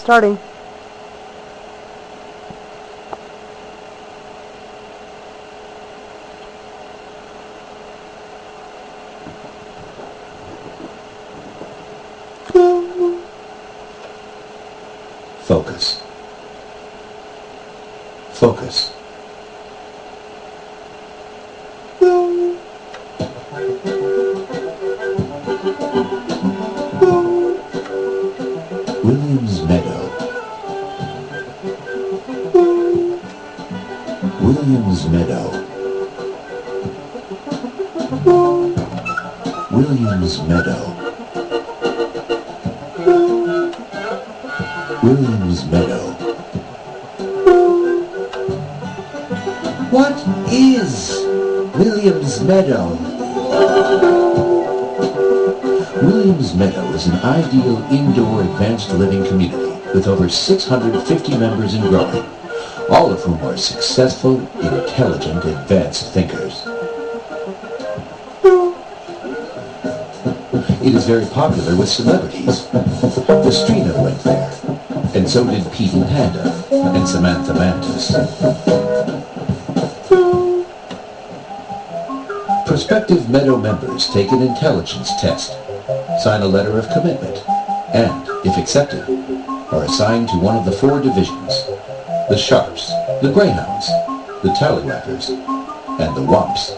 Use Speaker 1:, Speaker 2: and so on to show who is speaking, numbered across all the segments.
Speaker 1: Starting.
Speaker 2: Focus. Focus. Williams Meadow. Williams Meadow. Williams Meadow. Williams Meadow. What is Williams Meadow? Williams Meadow is an ideal indoor advanced living community with over 650 members and growing, all of whom are successful, intelligent, advanced thinkers. It is very popular with celebrities. Vestrina went there, and so did Pete and Panda, and Samantha Mantis. Prospective Meadow members take an intelligence test, sign a letter of commitment, and, if accepted, are assigned to one of the 4 divisions: the Sharps, the Greyhounds, the Tallywhackers, and the Wumps.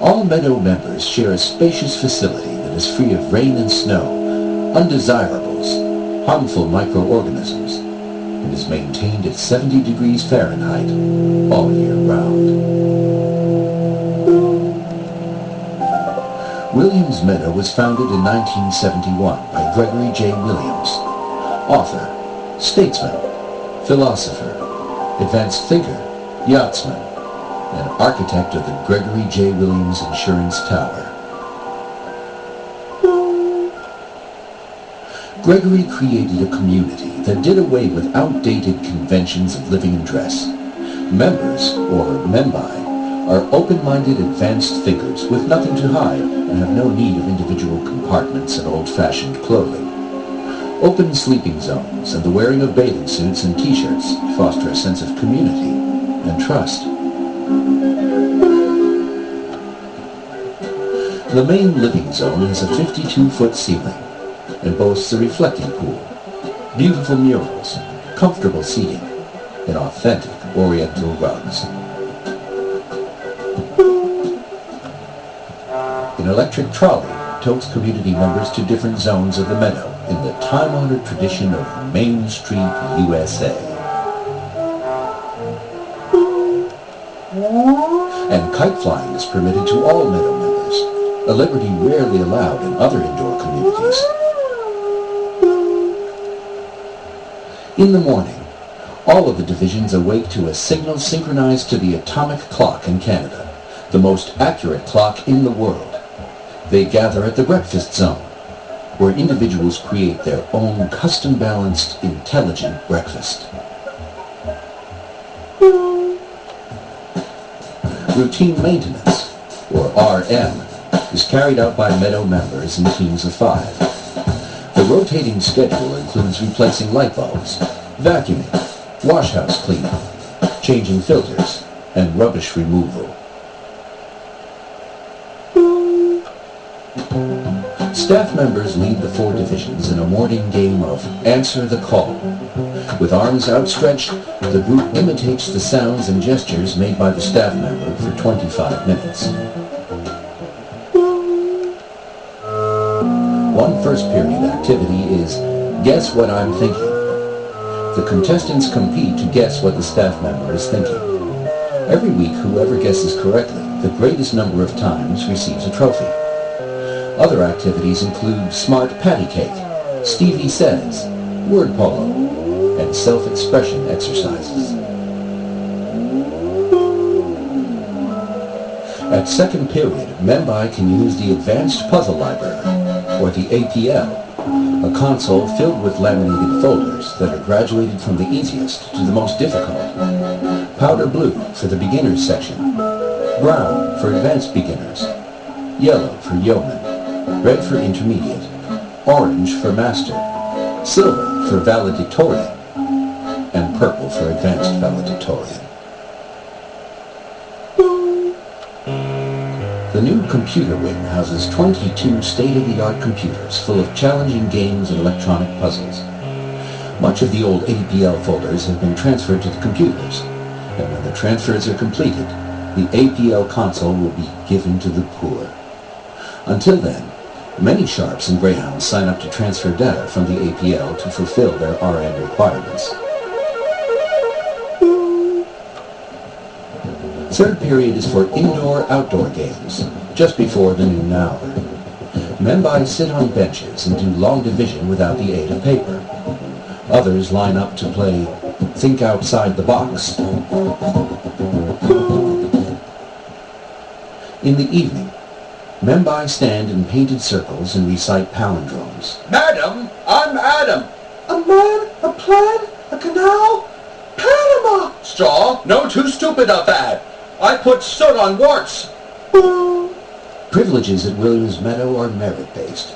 Speaker 2: All Meadow members share a spacious facility that is free of rain and snow, undesirables, harmful microorganisms, and is maintained at 70 degrees Fahrenheit all year round. Williams Meadow was founded in 1971 by Gregory J. Williams, author, statesman, philosopher, advanced thinker, yachtsman, and architect of the Gregory J. Williams Insurance Tower. Gregory created a community that did away with outdated conventions of living and dress. Members, or membi, are open-minded advanced thinkers with nothing to hide and have no need of individual compartments and old-fashioned clothing. Open sleeping zones and the wearing of bathing suits and t-shirts foster a sense of community and trust. The main living zone has a 52-foot ceiling and boasts a reflecting pool, beautiful murals, comfortable seating, and authentic Oriental rugs. An electric trolley totes community members to different zones of the Meadow in the time-honored tradition of Main Street, USA. And kite flying is permitted to all Meadow members, a liberty rarely allowed in other indoor communities. In the morning, all of the divisions awake to a signal synchronized to the atomic clock in Canada, the most accurate clock in the world. They gather at the breakfast zone, where individuals create their own custom-balanced, intelligent breakfast. Routine maintenance, or RM, is carried out by Meadow members in teams of 5. The rotating schedule includes replacing light bulbs, vacuuming, wash house cleaning, changing filters, and rubbish removal. Staff members lead the 4 divisions in a morning game of Answer the Call. With arms outstretched, the group imitates the sounds and gestures made by the staff member for 25 minutes. One first period activity is Guess What I'm Thinking. The contestants compete to guess what the staff member is thinking. Every week, whoever guesses correctly the greatest number of times receives a trophy. Other activities include Smart Patty Cake, Stevie Says, Word Polo, and self-expression exercises. At second period, membi can use the Advanced Puzzle Library, or the APL, a console filled with laminated folders that are graduated from the easiest to the most difficult. Powder blue for the beginners section, brown for advanced beginners, yellow for yeoman, red for intermediate, orange for master, silver for valedictorian, and purple for advanced valedictorian. The new computer wing houses 22 state-of-the-art computers full of challenging games and electronic puzzles. Much of the old APL folders have been transferred to the computers, and when the transfers are completed, the APL console will be given to the poor. Until then, many Sharps and Greyhounds sign up to transfer data from the APL to fulfill their RN requirements. Third period is for indoor-outdoor games, just before the noon hour. Membai sit on benches and do long division without the aid of paper. Others line up to play Think Outside the Box. In the evening, Membai stand in painted circles and recite palindromes.
Speaker 1: Madam, I'm Adam.
Speaker 3: A man, a plan, a canal, Panama!
Speaker 1: Straw, no too stupid of that. I put soot on warts.
Speaker 2: Privileges at Williams Meadow are merit-based.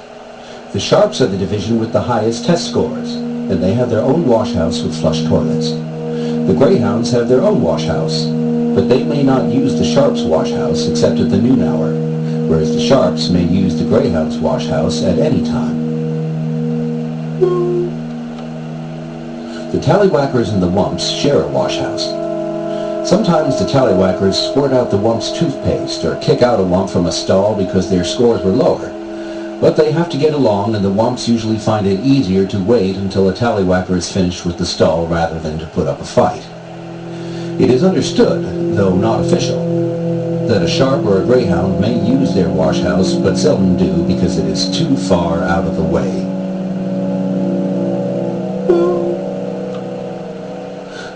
Speaker 2: The Sharps are the division with the highest test scores, and they have their own washhouse with flush toilets. The Greyhounds have their own washhouse, but they may not use the Sharps' washhouse except at the noon hour, whereas the Sharps may use the Greyhounds' washhouse at any time. The Tallywhackers and the Wumps share a washhouse. Sometimes the Tallywhackers squirt out the Wump's toothpaste or kick out a Wump from a stall because their scores were lower. But they have to get along, and the Wumps usually find it easier to wait until a Tallywhacker is finished with the stall rather than to put up a fight. It is understood, though not official, that a Sharp or a Greyhound may use their washhouse, but seldom do because it is too far out of the way.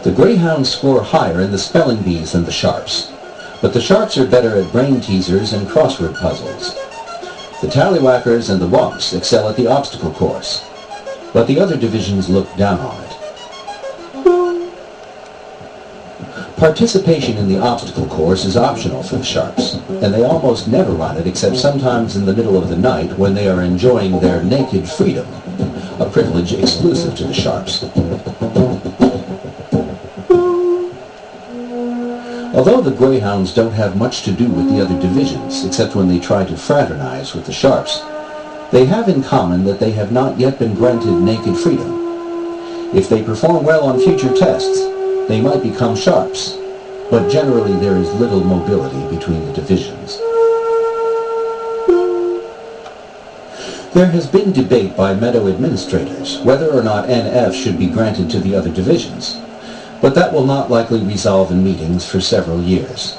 Speaker 2: The Greyhounds score higher in the spelling bees than the Sharps, but the Sharps are better at brain teasers and crossword puzzles. The Tallywhackers and the Wumps excel at the obstacle course, but the other divisions look down on it. Participation in the obstacle course is optional for the Sharps, and they almost never run it except sometimes in the middle of the night when they are enjoying their naked freedom, a privilege exclusive to the Sharps. Although the Greyhounds don't have much to do with the other divisions, except when they try to fraternize with the Sharps, they have in common that they have not yet been granted naked freedom. If they perform well on future tests, they might become Sharps, but generally there is little mobility between the divisions. There has been debate by Meadow administrators whether or not NF should be granted to the other divisions, but that will not likely resolve in meetings for several years.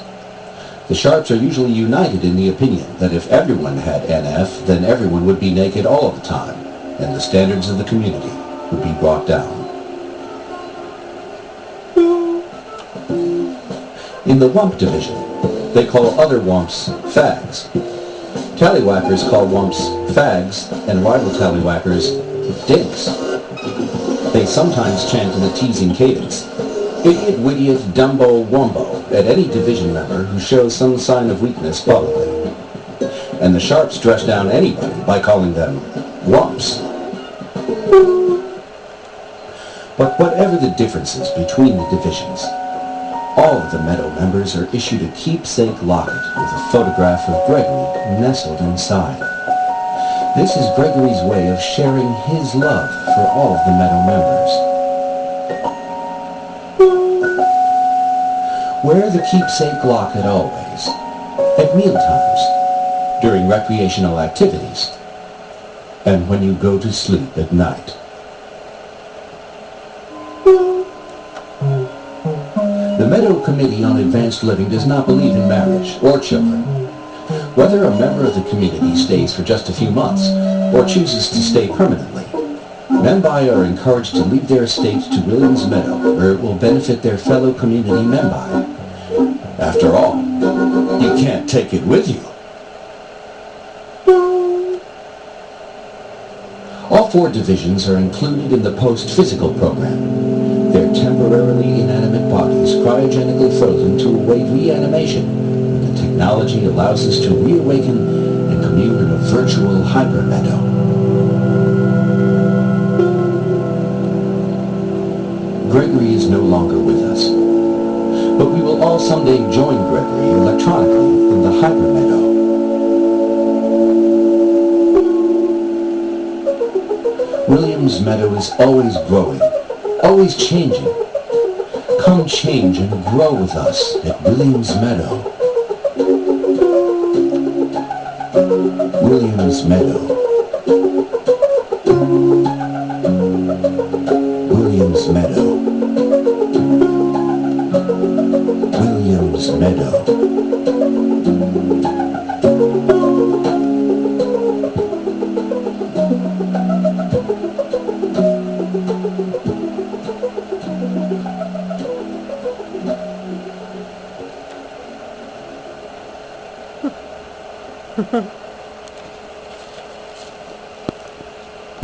Speaker 2: The Sharps are usually united in the opinion that if everyone had NF, then everyone would be naked all of the time, and the standards of the community would be brought down. In the Wump division, they call other Wumps fags. Tallywhackers call Wumps fags, and rival Tallywhackers dinks. They sometimes chant in a teasing cadence, "Idiot, Widiot, Dumbo, Wumbo," at any division member who shows some sign of weakness publicly. And the Sharps dress down anybody by calling them Wumps. But whatever the differences between the divisions, all of the Meadow members are issued a keepsake locket with a photograph of Gregory nestled inside. This is Gregory's way of sharing his love for all of the Meadow members. Wear the keepsake locket always, at mealtimes, during recreational activities, and when you go to sleep at night. The Meadow Committee on Advanced Living does not believe in marriage or children. Whether a member of the community stays for just a few months or chooses to stay permanently, Membai are encouraged to leave their estates to Williams Meadow, where it will benefit their fellow community Membai. After all, you can't take it with you. All 4 divisions are included in the post-physical program. Their temporarily inanimate bodies cryogenically frozen to await reanimation. The technology allows us to reawaken and commune in a virtual hyper-meadow. no longer with us. But we will all someday join Gregory electronically in the Hyper Meadow. William's Meadow is always growing, always changing. Come change and grow with us at William's Meadow. William's Meadow. William's Meadow. William's Meadow.
Speaker 4: Ha ha.